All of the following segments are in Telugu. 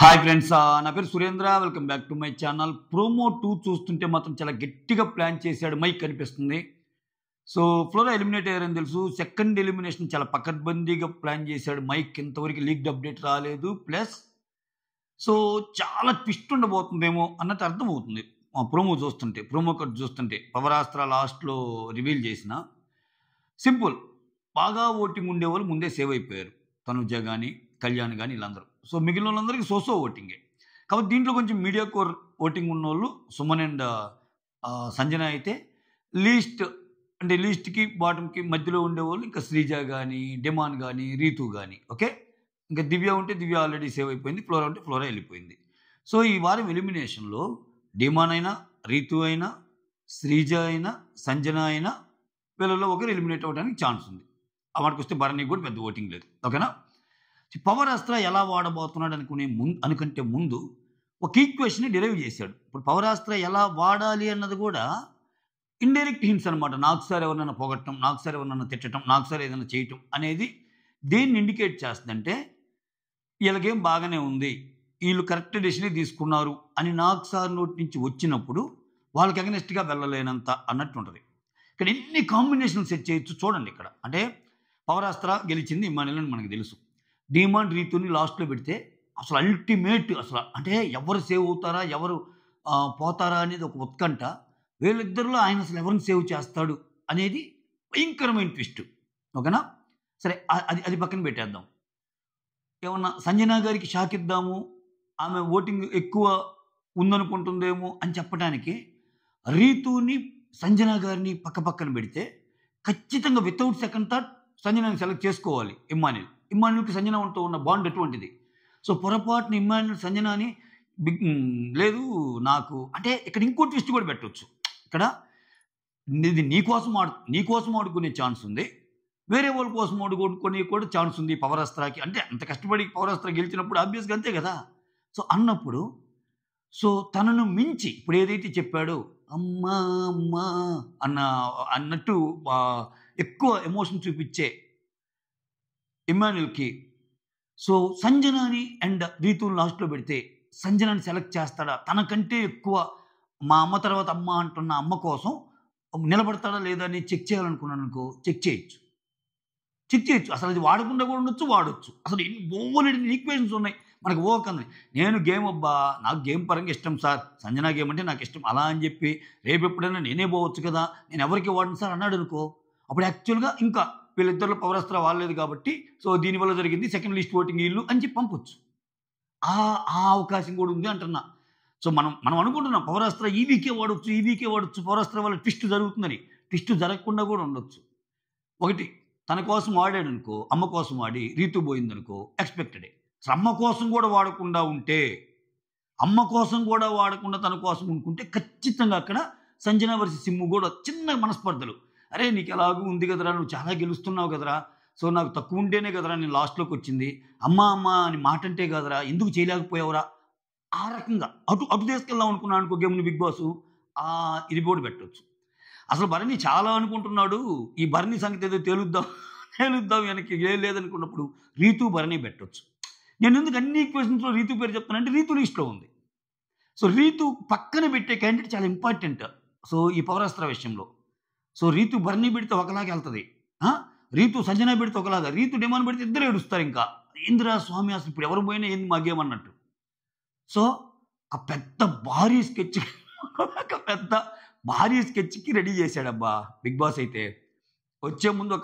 హాయ్ ఫ్రెండ్స్, నా పేరు Surendra. Welcome back to my channel. Promo 2 చూస్తుంటే మాత్రం చాలా గట్టిగా ప్లాన్ చేశాడు మైక్ కనిపిస్తుంది. సో ఫ్లోరా ఎలిమినేట్ అయ్యారని తెలుసు. సెకండ్ ఎలిమినేషన్ చాలా పకడ్బందీగా ప్లాన్ చేశాడు మైక్. ఇంతవరకు లీక్డ్ అప్డేట్ రాలేదు. ప్లస్ సో చాలా ట్విస్ట్ ఉండబోతుందేమో అన్నట్టు అర్థమవుతుంది ప్రోమో చూస్తుంటే, ప్రోమో కట్ చూస్తుంటే. పవరాస్త్ర లాస్ట్లో రివీల్ చేసిన సింపుల్, బాగా ఓటింగ్ ఉండేవాళ్ళు ముందే సేవ్ అయిపోయారు. తనుజ కానీ, కళ్యాణ్ కానీ వీళ్ళందరూ. సో మిగిలిన వాళ్ళందరికీ సోసో ఓటింగే. కాబట్టి దీంట్లో కొంచెం మీడియా కోర్ ఓటింగ్ ఉన్న వాళ్ళు సుమన్ అండ్ సంజన అయితే లీస్ట్, అంటే లీస్ట్కి బాటమ్కి మధ్యలో ఉండేవాళ్ళు ఇంకా శ్రీజ కానీ, డెమాన్ కానీ, రీతు కానీ. ఓకే, ఇంకా దివ్య ఉంటే దివ్య ఆల్రెడీ సేవ్ అయిపోయింది, ఫ్లోరా ఉంటే ఫ్లోరా వెళ్ళిపోయింది. సో ఈ వారం ఎలిమినేషన్లో డెమాన్ అయినా, రీతు అయినా, శ్రీజ అయినా, సంజన అయినా వీళ్ళలో ఒకరు ఎలిమినేట్ అవ్వడానికి ఛాన్స్ ఉంది. ఆ వాటికి వస్తే భరణి కూడా పెద్ద ఓటింగ్ లేదు. ఓకేనా. పవర్ అస్త్ర ఎలా వాడబోతున్నాడు అనుకంటే ముందు ఒక ఈక్వేషన్ డిరైవ్ చేశాడు. ఇప్పుడు పవర్ అస్త్ర ఎలా వాడాలి అన్నది కూడా ఇండైరెక్ట్ హింట్స్ అనమాట. నాకు సార్ ఎవరినైనా పొగట్టడం, నాకు సార్ ఎవరినైనా తిట్టడం, నాకు సార్ ఏదైనా చేయటం అనేది దేన్ని ఇండికేట్ చేస్తుందంటే వీళ్ళకేం బాగానే ఉంది, వీళ్ళు కరెక్ట్ డెసిషన్ తీసుకున్నారు అని నాకు సార్ నోటి నుంచి వచ్చినప్పుడు వాళ్ళకి అగనెస్ట్గా వెళ్ళలేనంత అన్నట్టు ఉంటుంది. ఇక్కడ ఎన్ని కాంబినేషన్ సెట్ చేయొచ్చు చూడండి. ఇక్కడ అంటే పవర్ అస్త్ర గెలిచింది ఇమ్మాన్యుల్ అని మనకు తెలుసు. డీమాన్ రీతుని లాస్ట్లో పెడితే అసలు అల్టిమేట్, అసలు అంటే ఎవరు సేవ్ అవుతారా, ఎవరు పోతారా అనేది ఒక ఉత్కంఠ. వీళ్ళిద్దరిలో ఆయన అసలు ఎవరిని సేవ్ చేస్తాడు అనేది భయంకరమైన ట్విస్ట్. ఓకేనా. సరే, అది పక్కన పెట్టేద్దాం. ఏమన్నా సంజన గారికి షాక్ ఇద్దాము, ఆమె ఓటింగ్ ఎక్కువ ఉందనుకుంటుందేమో అని చెప్పడానికి రీతుని, సంజన గారిని పక్కన పెడితే ఖచ్చితంగా వితౌట్ సెకండ్ థాట్ సంజనాని సెలెక్ట్ చేసుకోవాలి ఇమ్మాన్యుల్కి సంజనతో ఉన్న బాండ్ ఎటువంటిది. సో పొరపాటున ఇమ్మాన్యుల్ సంజనాని లేదు నాకు అంటే ఇక్కడ ఇంకో ట్విస్ట్ కూడా పెట్టవచ్చు. ఇక్కడ ఇది నీకోసం ఆడుకునే ఛాన్స్ ఉంది, వేరే వాళ్ళ కోసం ఆడుకునే కూడా ఛాన్స్ ఉంది పవర్ అస్త్రాకి. అంటే అంత కష్టపడి పవర్ అస్త్ర గెలిచినప్పుడు ఆబ్వియస్గా అంతే కదా. సో అన్నప్పుడు సో తనను మించి ఇప్పుడు ఏదైతే చెప్పాడో అమ్మా అమ్మా అన్నట్టు ఎక్కువ ఎమోషన్ చూపించే ఇమ్మాన్యుల్కి సో సంజనాని అండ్ రీతుని లాస్ట్లో పెడితే సంజనాని సెలెక్ట్ చేస్తాడా, తనకంటే ఎక్కువ మా అమ్మ తర్వాత అమ్మ అంటున్న అమ్మ కోసం నిలబడతాడా లేదా అని చెక్ చేయాలనుకున్నాను అనుకో, చెక్ చేయొచ్చు. అసలు అది వాడకుండా కూడా ఉండొచ్చు, వాడచ్చు. అసలు ఎన్ని ఈక్వేషన్స్ ఉన్నాయి మనకు. ఓకంది నేను గేమ్ అబ్బా, నాకు గేమ్ పరంగా ఇష్టం సార్, సంజనా గేమ్ అంటే నాకు ఇష్టం అలా అని చెప్పి రేపు ఎప్పుడైనా నేనే పోవచ్చు కదా, నేను ఎవరికి వాడను సార్ అన్నాడు అనుకో, అప్పుడు యాక్చువల్గా ఇంకా వీళ్ళిద్దరిలో పవర్ అస్త్ర వాడలేదు కాబట్టి సో దీనివల్ల జరిగింది సెకండ్ లిస్ట్ ఓటింగ్ వీళ్ళు అని చెప్పి పంపొచ్చు. ఆ అవకాశం కూడా ఉంది అంటున్నా. సో మనం అనుకుంటున్నాం పవర్ అస్త్ర ఈ వీకే వాడొచ్చు, పవర్ అస్త్ర వల్ల ట్విస్ట్ జరుగుతుందని. ట్విస్ట్ జరగకుండా కూడా ఉండొచ్చు. ఒకటి, తన కోసం వాడాడు అనుకో, అమ్మ కోసం వాడి రీతు పోయిందనుకో, ఎక్స్పెక్టెడే. అమ్మ కోసం కూడా వాడకుండా ఉంటే, అమ్మ కోసం కూడా వాడకుండా తన కోసం ఉండుకుంటే ఖచ్చితంగా అక్కడ సంజన వర్సెస్ సిమ్ము కూడా చిన్న మనస్పర్ధలు. అరే నీకు ఎలాగూ ఉంది కదరా, నువ్వు చాలా గెలుస్తున్నావు కదరా, సో నాకు తక్కువ ఉంటేనే కదరా నేను లాస్ట్లోకి వచ్చింది, అమ్మ అని మాట అంటే కదరా, ఎందుకు చేయలేకపోయావురా, ఆ రకంగా అటు తీసుకెళ్దాం అనుకున్నాను అనుకో గేమ్ని బిగ్ బాస్. ఇది కూడా పెట్టవచ్చు. అసలు భరణి చాలా అనుకుంటున్నాడు, ఈ భరణి సంగతి ఏదో తేలుద్దాం వెనక్కి లేదనుకున్నప్పుడు రీతు భరణి పెట్టవచ్చు. నేను ఎందుకు అన్ని ఈక్వేషన్స్లో రీతు పేరు చెప్తానంటే రీతు లిస్ట్లో ఉంది. సో రీతు పక్కన పెట్టే క్యాండిడేట్ చాలా ఇంపార్టెంట్. సో ఈ పవర్ అస్త్ర విషయంలో సో రీతు భరణి పెడితే ఒకలాగా వెళ్తుంది, రీతు సంజన పెడితే ఒకలాగా, రీతు డెమాన్ పెడితే ఇద్దరు ఏడుస్తారు. ఇంకా ఇందిరా స్వామి అసలు ఇప్పుడు ఎవరు పోయినా ఏంది మా గేమ్ అన్నట్టు. సో ఒక పెద్ద భారీ స్కెచ్కి రెడీ చేశాడబ్బా బిగ్ బాస్ అయితే. వచ్చే ముందు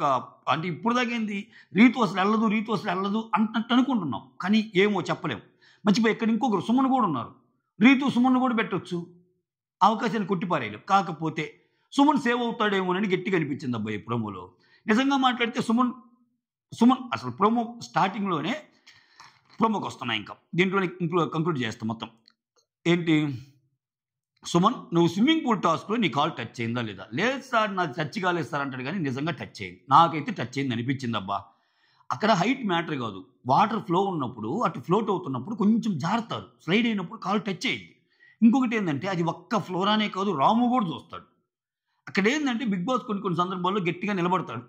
అంటే ఇప్పుడు దాకా ఏంది రీతు అసలు వెళ్ళదు అన్నట్టు అనుకుంటున్నాం, కానీ ఏమో చెప్పలేము. మర్చిపోయి ఇక్కడ ఇంకొకరు సుమన్ కూడా ఉన్నారు, రీతు సుమన్ కూడా పెట్టవచ్చు, అవకాశాన్ని కొట్టిపారేయలేం. కాకపోతే సుమన్ సేవ్ అవుతాడేమోనని గట్టిగా అనిపించింది అబ్బాయి ఈ ప్రోమోలో. నిజంగా మాట్లాడితే సుమన్ అసలు ప్రోమో స్టార్టింగ్లోనే ప్రోమోకి వస్తున్నాయి. ఇంకా దీంట్లోనే కంక్లూడ్ చేస్తాం మొత్తం. ఏంటి, సుమన్ నువ్వు స్విమ్మింగ్ పూల్ టాస్క్లో నీ కాల్ టచ్ అయిందా లేదా? లేదు సార్ నాకు టచ్ కాలేదు సార్ అంటాడు, కానీ నిజంగా టచ్ అయింది, నాకైతే టచ్ అయింది అనిపించింది అబ్బా. అక్కడ హైట్ మ్యాటర్ కాదు, వాటర్ ఫ్లో ఉన్నప్పుడు అటు ఫ్లోట్ అవుతున్నప్పుడు కొంచెం జారుతారు, స్లైడ్ అయినప్పుడు కాల్ టచ్ అయింది. ఇంకొకటి ఏంటంటే అది ఒక్క ఫ్లోరానే కాదు, రాము కూడా చూస్తాడు. అక్కడ ఏంటంటే బిగ్ బాస్ కొన్ని సందర్భాల్లో గట్టిగా నిలబడతాడు,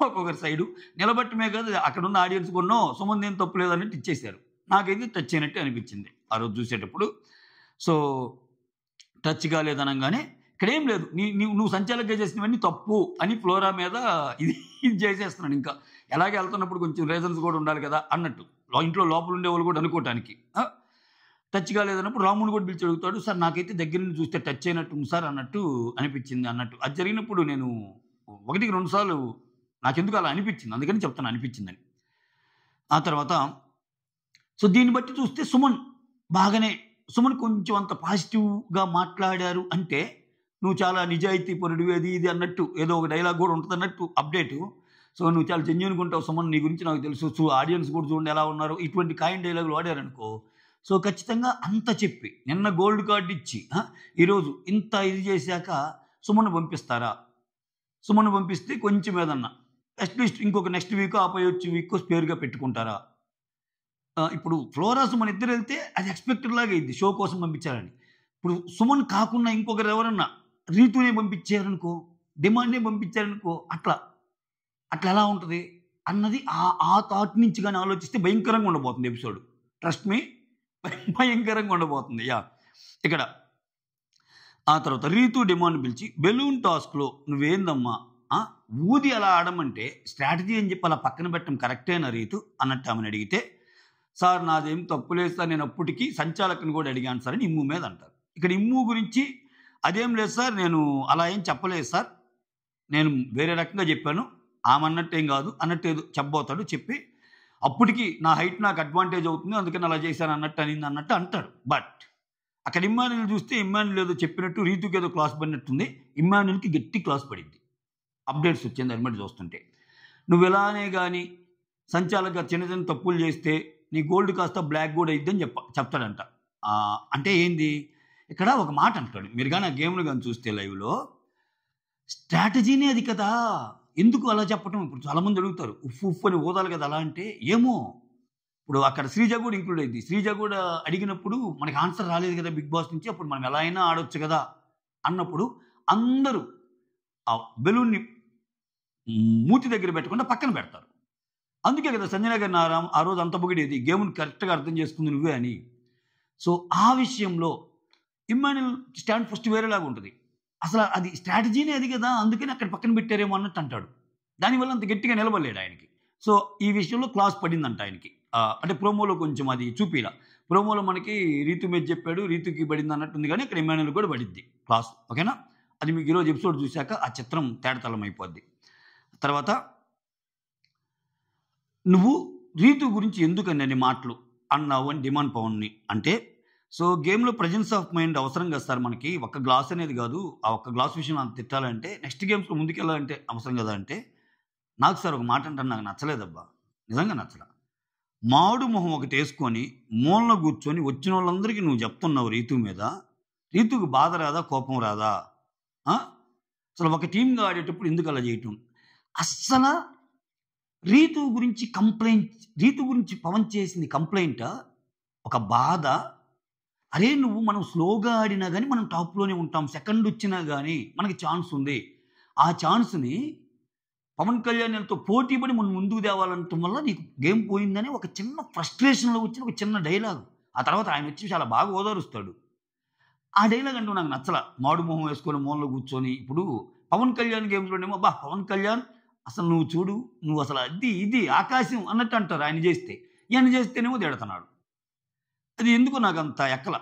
ఒక్కొక్కరి సైడు నిలబట్టమే కాదు అక్కడ ఉన్న ఆడియన్స్ కొన్నో సుమన్ ఏం తప్పు లేదన్నట్టు ఇచ్చేశారు. నాకైతే టచ్ అయినట్టే అనిపించింది ఆ రోజు చూసేటప్పుడు. సో, టచ్ కాలేదనంగానే ఇక్కడేం లేదు. నువ్వు సంచాలకుగా చేసినవన్నీ తప్పు అని ఫ్లోరా మీద ఇది ఇది చేసేస్తున్నాడు ఇంకా. ఎలాగో ఎళ్తున్నప్పుడు కొంచెం రీజన్స్ కూడా ఉండాలి కదా అన్నట్టు. ఇంట్లో లోపల ఉండేవాళ్ళు కూడా అనుకోటానికి. టచ్ కాలేదన్నప్పుడు రాముడిని కూడా పిలిచి అడుగుతాడు. సార్ నాకైతే దగ్గర నుంచి చూస్తే టచ్ అయినట్టుంది సార్ అన్నట్టు అనిపించింది అన్నట్టు. అది జరిగినప్పుడు నేను 1కి 2 సార్లు నాకెందుకు అలా అనిపించింది. అందుకని చెప్తాను అనిపించిందని. ఆ తర్వాత సో, దీన్ని బట్టి చూస్తే బాగానే సుమన్ కొంచెం అంత పాజిటివ్‌గా మాట్లాడారు అంటే, నువ్వు చాలా నిజాయితీ పరుడివి అది ఇది అన్నట్టు ఏదో ఒక డైలాగ్ కూడా ఉంటదన్నట్టు అప్డేటు. సో, నువ్వు చాలా జెన్యూన్‌గా ఉంటావు సుమన్, నీ గురించి నాకు తెలుసు. ఆడియన్స్ కూడా చూడండి ఎలా ఉన్నారో, ఇటువంటి కాయిన్ డైలాగులు వాడారనుకో, సో, ఖచ్చితంగా అంత చెప్పి నిన్న గోల్డ్ కార్డ్ ఇచ్చి ఈరోజు ఇంత ఇది చేశాక సుమన్‌ని పంపిస్తారా? సుమన్‌ని పంపిస్తే కొంచెం ఏదన్నా అట్‌లీస్ట్ ఇంకొక నెక్స్ట్ వీకో, ఆపై వచ్చే వీకో స్పేర్‌గా పెట్టుకుంటారా? ఇప్పుడు ఫ్లోరా, సుమన్ ఇద్దరెళ్తే అది ఎక్స్‌పెక్టెడ్ లాగా అయ్యిద్ది. షో కోసం పంపించారని. ఇప్పుడు సుమన్ కాకుండా ఇంకొకరు ఎవరన్నా రీతూనే పంపించారనుకో, డిమాండ్‌నే పంపించారనుకో, అట్లా ఎలా ఉంటది అన్నది ఆ థాట్ నుంచి గాని ఆలోచిస్తే భయంకరంగా ఉండబోతుంది ఎపిసోడ్. ట్రస్ట్ మీ భయంకరంగా ఉండబోతుంది. ఇక్కడ ఆ తర్వాత రీతూ డిమాండ్ పిలిచి బెలూన్ టాస్క్‌లో నువ్వేందమ్మా ఊది అలా ఆడమంటే స్ట్రాటజీ అని చెప్పి అలా పక్కన పెట్టడం కరెక్టేనా రీతు అన్నట్టు ఆమెను అడిగితే, సార్ నాదేం తప్పు లేదు సార్, నేను అప్పటికి సంచాలకుని కూడా అడిగాను సార్ అని ఇమ్ము మీద అంటారు. ఇక్కడ ఇమ్ము గురించి అదేం లేదు సార్, నేను అలా ఏం చెప్పలేదు సార్, నేను వేరే రకంగా చెప్పాను, ఆమె అన్నట్టేం కాదు అన్నట్టు ఏదో చెప్పబోతాడు. చెప్పి అప్పటికి నా హైట్ నాకు అడ్వాంటేజ్ అవుతుంది అందుకని అలా చేశాను అన్నట్టు అనింది అన్నట్టు అంటాడు. బట్ అక్కడ ఇమ్మాన్యుల్ చూస్తే ఇమ్మాన్యుల్ ఏదో చెప్పినట్టు రీతుకి ఏదో క్లాస్ పడినట్టుంది. ఇమ్మాన్యుల్కి గట్టి క్లాస్ పడింది అప్డేట్స్ వచ్చింది దాన్ని బట్టి చూస్తుంటే. నువ్వు ఎలానే కానీ సంచాలకుగా చిన్న చిన్న తప్పులు చేస్తే నీ గోల్డ్ కాస్త బ్లాక్ కూడా అయిద్దని చెప్తాడంట. అంటే ఏంది ఇక్కడ ఒక మాట అంటాడు. మీరు కానీ ఆ గేమ్ను కానీ చూస్తే లైవ్లో స్ట్రాటజీనే అది కదా, ఎందుకు అలా చెప్పటం? ఇప్పుడు చాలామంది అడుగుతారు ఉఫ్ ఉఫ్ అని ఊదాలి కదా అలా అంటే. ఏమో ఇప్పుడు అక్కడ శ్రీజ కూడా ఇంక్లూడ్ అయింది. శ్రీజ కూడా అడిగినప్పుడు మనకి ఆన్సర్ రాలేదు కదా బిగ్ బాస్ నుంచి, అప్పుడు మనం ఎలా అయినా ఆడొచ్చు కదా అన్నప్పుడు అందరూ ఆ బెలూన్ని మూతి దగ్గర పెట్టకుండా పక్కన పెడతారు. అందుకే కదా సంజన గారిని ఆ రోజు అంత పొగిడేది, గేమ్ని కరెక్ట్గా అర్థం చేసుకుంది నువ్వే అని. సో ఆ విషయంలో ఇమ్మాన్యుల్ స్టాండ్ ఫస్ట్ వేరేలాగా ఉంటుంది. అసలు అది స్ట్రాటజీనే అది కదా, అందుకని అక్కడ పక్కన పెట్టారేమో అన్నట్టు అంటాడు. దానివల్ల అంత గట్టిగా నిలబడలేడు ఆయనకి. సో ఈ విషయంలో క్లాస్ పడిందంట ఆయనకి. అంటే ప్రోమోలో కొంచెం అది చూపిలా. ప్రోమోలో మనకి రీతు మీద చెప్పాడు, రీతుకి పడింది అన్నట్టుంది, కానీ ఇక్కడ ఇమ్మాన్యుల్ కూడా పడిద్ది క్లాస్. ఓకేనా? అది మీకు ఈరోజు ఎపిసోడ్ చూశాక ఆ చిత్రం తేడతలం అయిపోద్ది. తర్వాత నువ్వు రీతు గురించి ఎందుకని అన్ని మాటలు అన్నావు అని డిమాండ్ పవన్ని అంటే, సో గేమ్లో ప్రజెన్స్ ఆఫ్ మైండ్ అవసరం కదా సార్ మనకి, ఒక్క గ్లాస్ అనేది కాదు, ఆ ఒక్క గ్లాస్ విషయంలో అంత తిట్టాలంటే నెక్స్ట్ గేమ్స్లో ముందుకెళ్ళాలంటే అవసరం కదా అంటే, నాకు సార్ ఒక మాట అంటే నాకు నచ్చలేదబ్బా, నిజంగా నచ్చల. మాడు మొహం ఒకటి వేసుకొని మూలన కూర్చొని వచ్చిన వాళ్ళందరికీ నువ్వు చెప్తున్నావు రీతు మీద. రీతుకు బాధ రాదా, కోపం రాదా? అసలు ఒక టీమ్గా ఆడేటప్పుడు ఎందుకు అలా చేయటం? అస్సలు రీతు గురించి పవన్ చేసింది కంప్లైంట్, ఒక బాధ. అరే నువ్వు మనం స్లోగా ఆడినా కానీ మనం టాప్లోనే ఉంటాం, సెకండ్ వచ్చినా కానీ మనకి ఛాన్స్ ఉంది, ఆ ఛాన్స్ని పవన్ కళ్యాణ్తో పోటీ పడి మనం ముందుకు తేవాలంటం వల్ల నీకు గేమ్ పోయిందని ఒక చిన్న ఫ్రస్ట్రేషన్లో వచ్చిన ఒక చిన్న డైలాగ్. ఆ తర్వాత ఆయన వచ్చి చాలా బాగా ఓదారుస్తాడు. ఆ డైలాగ్ అంటూ నాకు నచ్చల. మాడు మొహం వేసుకొని మూలలో కూర్చొని, ఇప్పుడు పవన్ కళ్యాణ్ గేమ్స్లోనేమో పవన్ కళ్యాణ్ అసలు నువ్వు చూడు, నువ్వు అసలు అది ఇది ఆకాశం అన్నట్టు అంటారు ఆయన చేస్తే. ఈయన చేస్తేనేమో తిడతాడు. అది ఎందుకో నాకు అంత ఎక్కల.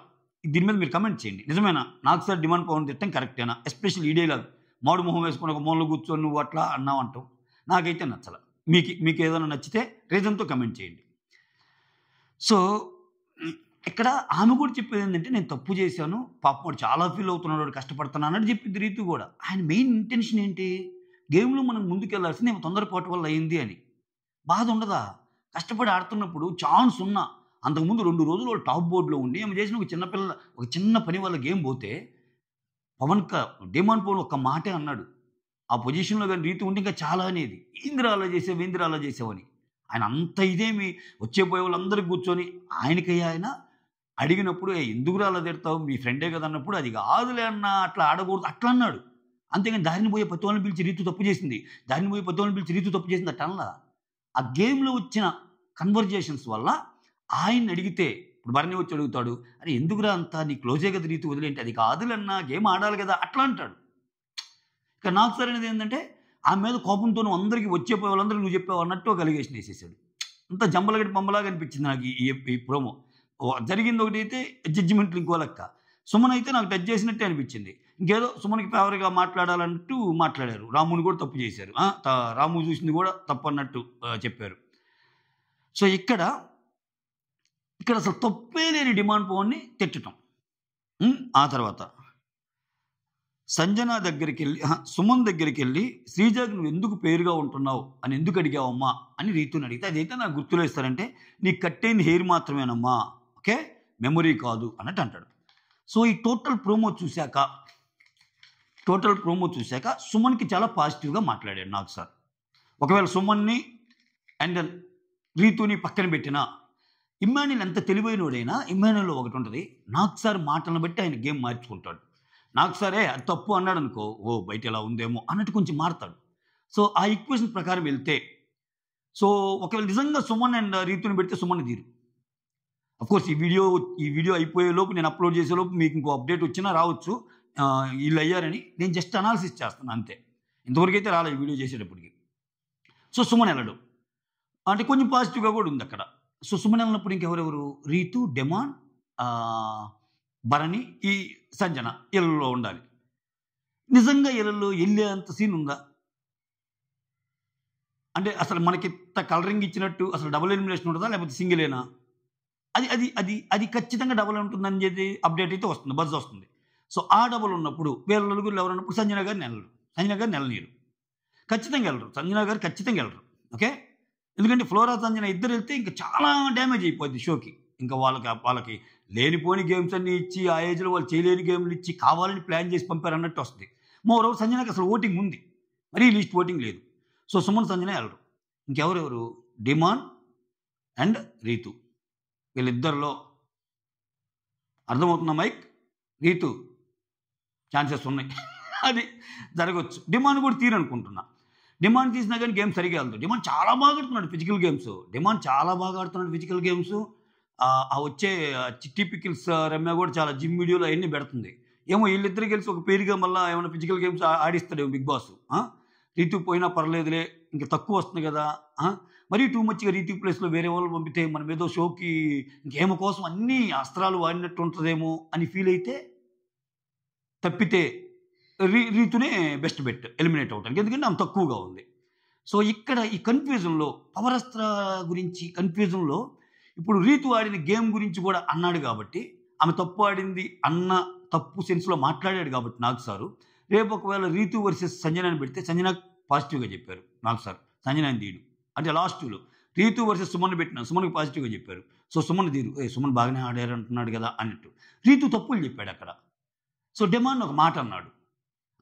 దీని మీద మీరు కమెంట్ చేయండి. నిజమేనా? నాకు సార్ డిమాండ్ పవన్ తిట్టడం కరెక్టేనా? ఎస్పెషల్లీ ఈ డైలాగ్ మాడు మొహం వేసుకొని ఒక మూలలో కూర్చొని నువ్వు అట్లా అన్నావు అంటావు. నాకైతే నచ్చల. మీకు ఏదైనా నచ్చితే రీజన్తో కమెంట్ చేయండి. సో ఇక్కడ ఆమె కూడా చెప్పేది ఏంటంటే, నేను తప్పు చేశాను, పాపం వాడు చాలా ఫీల్ అవుతున్నాడు, వాడు కష్టపడుతున్నాను అన్నట్టు చెప్పింది రీతు కూడా. ఆయన మెయిన్ ఇంటెన్షన్ ఏంటి? గేమ్లో మనం ముందుకెళ్లాల్సింది ఏమో తొందరపాటు వల్ల అయింది అని. బాధ ఉండదా? కష్టపడి ఆడుతున్నప్పుడు ఛాన్స్ ఉన్నా, అంతకుముందు 2 రోజులు వాళ్ళు టాప్ బోర్డులో ఉండి ఆమె చేసిన ఒక చిన్న పని వల్ల గేమ్ పోతే డిమాండ్ పవన్ ఒక్క మాటే అన్నాడు. ఆ పొజిషన్లో కానీ రీతు ఉంటే ఇంకా చాలా అనేది, ఏందిరా అలా చేసావని. ఆయన అంత ఇదేమి వచ్చేపోయే వాళ్ళందరికీ కూర్చొని ఆయన అడిగినప్పుడు ఎందుకురా అలా తిడతావు, మీ ఫ్రెండే కదా అన్నప్పుడు, అది కాదులే అన్న అట్లా ఆడకూడదు అట్లా అన్నాడు. అంతేగాని దారిని పోయే ప్రతి వాళ్ళని పిలిచి రీతు తప్పు చేసింది అట్లా అనలా. ఆ గేమ్లో వచ్చిన కన్వర్జేషన్స్ వల్ల ఆయన్ని అడిగితే ఇప్పుడు భరణి వచ్చి అడుగుతాడు, "అరే ఎందుకురా అంతా నీ క్లోజే కదా రీతు వదిలేంటి." "అది కాదులన్నా గేమ్ ఆడాలి కదా" అట్లా అంటాడు. ఇక నాకు సార్ అనేది ఏంటంటే ఆమె మీద కోపంతో నువ్వు అందరికీ వచ్చేపోయే వాళ్ళందరికీ నువ్వు చెప్పావు అన్నట్టు ఒక అలిగేషన్ వేసేసాడు. అంతా జంబలగడ్డి పంబలాగా అనిపించింది నాకు ఈ ప్రోమో. జరిగింది ఒకటైతే జడ్జిమెంట్లు ఇంకో లెక్క. సుమన్ అయితే నాకు టచ్ చేసినట్టే అనిపించింది. ఇంకేదో సుమన్‌కి ఫేవర్‌గా మాట్లాడాలన్నట్టు మాట్లాడారు. రాముని కూడా తప్పు చేశారు. రాము చూసింది కూడా తప్పన్నట్టు చెప్పారు. సో ఇక్కడ అసలు తప్పే లేని డిమాండ్ పవన్‌ని తిట్టటం. ఆ తర్వాత సంజన దగ్గరికెళ్ళి సుమన్ దగ్గరికెళ్ళి శ్రీజకి నువ్వు ఎందుకు పేరుగా ఉంటున్నావు అని ఎందుకు అడిగావమ్మా అని రీతుని అడిగితే అదైతే నాకు గుర్తులేస్తారంటే నీకు కట్టేది హెయిర్ మాత్రమేనమ్మా, ఓకే, మెమొరీ కాదు అన్నట్టు అంటాడు. సో ఈ టోటల్ ప్రోమో చూశాక సుమన్కి చాలా పాజిటివ్గా మాట్లాడాడు నాకు సార్. ఒకవేళ సుమన్ని అండ్ రీతుని పక్కన పెట్టినా ఇమ్మాన్యుల్ ఎంత తెలివైనోడైనా ఇమ్మాన్యుల్లో ఒకటి ఉంటుంది, నాకు సార్ మాటలను బట్టి ఆయన గేమ్ మార్చుకుంటాడు. నాకు సరే అది తప్పు అన్నాడు అనుకో, ఓ బయట ఎలా ఉందేమో అన్నట్టు కొంచెం మారుతాడు. సో ఆ ఈక్వేషన్ ప్రకారం వెళ్తే సో ఒకవేళ నిజంగా సుమన్ అండ్ రీతుని పెడితే సుమన్ తీరు. అఫ్కోర్స్ ఈ వీడియో అయిపోయే లోపు నేను అప్లోడ్ చేసే లోపు మీకు ఇంకో అప్డేట్ వచ్చినా రావచ్చు వీళ్ళు అయ్యారని. నేను జస్ట్ అనాలిసిస్ చేస్తాను అంతే. ఇంతవరకు అయితే రాలేదు ఈ వీడియో చేసేటప్పటికి. సో సుమన్ వెళ్ళడు అంటే కొంచెం పాజిటివ్గా కూడా ఉంది అక్కడ. సో సుమన్ వెళ్ళినప్పుడు ఇంకెవరెవరు, రీతు, డెమాన్, భరణి, ఈ సంజన ఇళ్ళలో ఉండాలి. నిజంగా ఇళ్ళలో వెళ్ళే అంత సీన్ ఉందా అంటే అసలు మనకి కలరింగ్ ఇచ్చినట్టు అసలు డబుల్ ఎలిమినేషన్ ఉంటుందా లేకపోతే సింగిలేనా? అది అది అది అది ఖచ్చితంగా డబుల్ ఉంటుందని చెప్పి అప్డేట్ అయితే వస్తుంది, బజ్ వస్తుంది. సో ఆ డబుల్ ఉన్నప్పుడు వీళ్ళ నలుగురు ఎవరు ఉన్నప్పుడు సంజన గారిని నెలనీరు ఖచ్చితంగా వెళ్ళరు. సంజన గారు ఖచ్చితంగా వెళ్ళరు, ఓకే. ఎందుకంటే ఫ్లోరా సంజన ఇద్దరు వెళ్తే ఇంకా చాలా డ్యామేజ్ అయిపోద్ది షోకి. ఇంకా వాళ్ళకి లేనిపోని గేమ్స్ అన్ని ఇచ్చి ఆ ఏజ్లో వాళ్ళు చేయలేని గేమ్లు ఇచ్చి కావాలని ప్లాన్ చేసి పంపారు అన్నట్టు వస్తుంది. మోరోవర్ సంజనకి అసలు ఓటింగ్ ఉంది, మరీ లీస్ట్ ఓటింగ్ లేదు. సో సుమన్ సంజన వెళ్ళరు. ఇంకెవరెవరు, డిమాండ్ అండ్ రీతు, వీళ్ళిద్దరిలో అర్థమవుతున్న మైక్, రీతు ఛాన్సెస్ ఉన్నాయి అది జరగవచ్చు. డిమాండ్ కూడా తీరనుకుంటున్నా. డిమాండ్ తీసినా కానీ గేమ్ సరిగా వెళ్తుంది. డిమాండ్ చాలా బాగా ఆడుతున్నాడు ఫిజికల్ గేమ్స్. వచ్చే చిట్టి పికిల్స్ రమ్య కూడా చాలా జిమ్ వీడియోలు అవన్నీ పెడుతుంది. ఏమో వీళ్ళిద్దరు కలిసి ఒక పేరుగా మళ్ళీ ఏమైనా ఫిజికల్ గేమ్స్ ఆడిస్తాడేమో బిగ్ బాస్. రీతు పోయినా పర్లేదులే, ఇంకా తక్కువ వస్తుంది కదా, మరీ టూ మచ్గా రీతు ప్లేస్లో వేరే వాళ్ళు పంపితే మనం ఏదో షోకి ఇంకేమో కోసం అన్ని అస్త్రాలు వాడినట్టు ఉంటుందేమో అని ఫీల్ అయితే తప్పితే రీతునే బెస్ట్ బెట్ ఎలిమినేట్ అవటానికి, ఎందుకంటే ఆమె తక్కువగా ఉంది. సో ఇక్కడ ఈ కన్ఫ్యూజన్లో పవరస్త్ర గురించి కన్ఫ్యూజన్లో ఇప్పుడు రీతు ఆడిన గేమ్ గురించి కూడా అన్నాడు కాబట్టి ఆమె తప్పు ఆడింది అన్న తప్పు సెన్స్లో మాట్లాడాడు కాబట్టి నాకు సారు రేపు ఒకవేళ రీతు వర్సెస్ సంజనాని పెడితే సంజన పాజిటివ్గా చెప్పారు నాకు సార్, సంజనాని తీయడు. అంటే లాస్ట్లో రీతు వర్సెస్ సుమన్ పెట్టిన సుమన్కి పాజిటివ్గా చెప్పారు. సో సుమన్ తీరు, సుమన్ బాగానే ఆడారు అంటున్నాడు కదా అన్నట్టు. రీతు తప్పులు చెప్పాడు అక్కడ. సో డిమాండ్ ఒక మాట అన్నాడు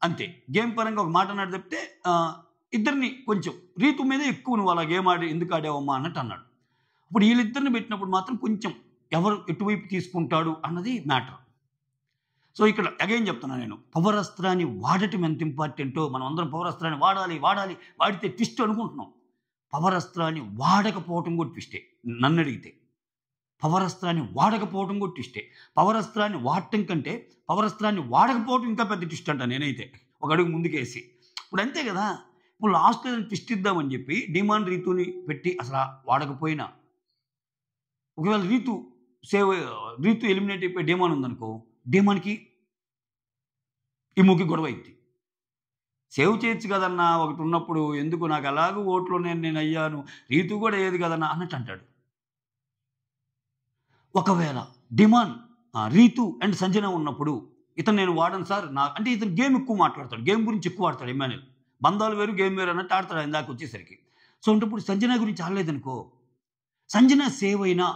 అంతే, గేమ్ పరంగా ఒక మాట అన్నాడు తప్పితే ఇద్దరిని కొంచెం రీతు మీదే ఎక్కువ నువ్వు అలా గేమ్ ఆడి ఎందుకు ఆడావమ్మా అన్నట్టు అన్నాడు. ఇప్పుడు వీళ్ళిద్దరిని పెట్టినప్పుడు మాత్రం కొంచెం ఎవరు ఎటువైపు తీసుకుంటాడు అన్నది మ్యాటర్. సో ఇక్కడ అగైన్ చెప్తున్నా నేను, పవరస్త్రాన్ని వాడటం ఎంత ఇంపార్టెంటో మనం అందరం పవరస్త్రాన్ని వాడితే ట్విస్ట్ అనుకుంటున్నాం. పవరస్త్రాన్ని వాడకపోవటం కూడా ట్విస్టే. నన్ను అడిగితే పవరస్త్రాన్ని వాడకపోవటం కూడా ట్విస్టే. పవరస్త్రాన్ని వాడటం కంటే పవరస్త్రాన్ని వాడకపోవటం ఇంకా పెద్ద ట్విస్ట్ అంట నేనైతే, ఒక అడుగు ముందుకేసి. ఇప్పుడు అంతే కదా, ఇప్పుడు లాస్ట్లో ట్విస్ట్ ఇద్దామని చెప్పి డిమాండ్ రీతుని పెట్టి అసలు వాడకపోయినా ఒకవేళ రీతు ఎలిమినేట్ అయిపోయి డిమాండ్ ఉందనుకో, డిమాండ్కి ఇమ్ముకి గొడవ అయింది. సేవ్ చేయొచ్చు కదన్నా ఒకటి ఉన్నప్పుడు, ఎందుకు నాకు అలాగూ ఓట్లు నేను అయ్యాను, రీతు కూడా ఏది కదన్నా అన్నట్టు అంటాడు. ఒకవేళ డిమాండ్ రీతు అండ్ సంజన ఉన్నప్పుడు ఇతను నేను వాడను సార్ అంటే ఇతను గేమ్ ఎక్కువ మాట్లాడతాడు, గేమ్ గురించి ఎక్కువ ఆడతాడు. ఇమ్మాన్యుల్ బంధాలు వేరు గేమ్ వేరు అన్నట్టు ఆడతాడు ఆయన దాకా వచ్చేసరికి. సో అంటే సంజన గురించి ఆడలేదనుకో, సంజన సేవ్ అయినా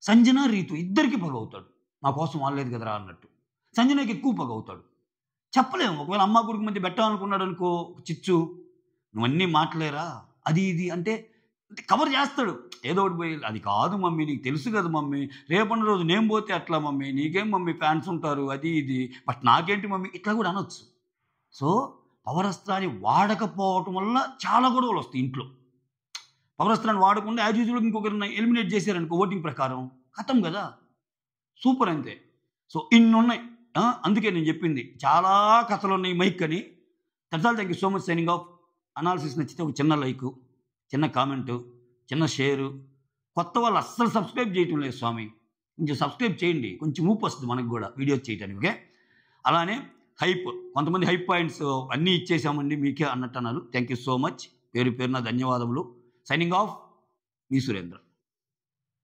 సంజన రీతు ఇద్దరికి పగవుతాడు, నా కోసం ఆడలేదు కదరా అన్నట్టు. సంజనకి ఎక్కువ పగవుతాడు. చెప్పలేము, ఒకవేళ అమ్మ గురికి మధ్య పెట్టాలనుకున్నాడు అనుకో, చిచ్చు నువ్వన్నీ మాటలేరా అది ఇది అంటే కవర్ చేస్తాడు ఏదో ఒకటి పోయి, అది కాదు మమ్మీ నీకు తెలుసు కదా మమ్మీ, రేపన్న రోజు నేను పోతే అట్లా మమ్మీ, నీకేం మమ్మీ ఫ్యాన్స్ ఉంటారు అది ఇది, బట్ నాకేంటి మమ్మీ, ఇట్లా కూడా అనొచ్చు. సో పవరస్త్రాన్ని వాడకపోవటం వల్ల చాలా గొడవలు వస్తాయి ఇంట్లో. పవర్ అస్త్రాన్ని వాడకుండా యాజ్ యూజువల్గా ఇంకొకరిని ఎలిమినేట్ చేశారనుకో ఓటింగ్ ప్రకారం ఖతం కదా, సూపర్ అంతే. సో ఇన్ని ఉన్నాయి. అందుకే నేను చెప్పింది చాలా కథలు ఉన్నాయి మైక్ అని. That's thank you so much. Signing off. Analysis నచ్చితే ఒక చిన్న లైకు, చిన్న కామెంటు, చిన్న షేరు. కొత్త వాళ్ళు అస్సలు సబ్స్క్రైబ్ చేయటం లేదు స్వామి, కొంచెం సబ్స్క్రైబ్ చేయండి, కొంచెం ఊపు వస్తుంది మనకు కూడా వీడియోస్ చేయడానికి. ఓకే, అలానే హైప్, కొంతమంది హైప్ పాయింట్స్ అన్నీ ఇచ్చేసామండి మీకే అన్నట్టు అన్నారు. థ్యాంక్ యూ సో మచ్, పేరు పేరున ధన్యవాదములు. సైనింగ్ ఆఫ్, మీ సురేంద్ర.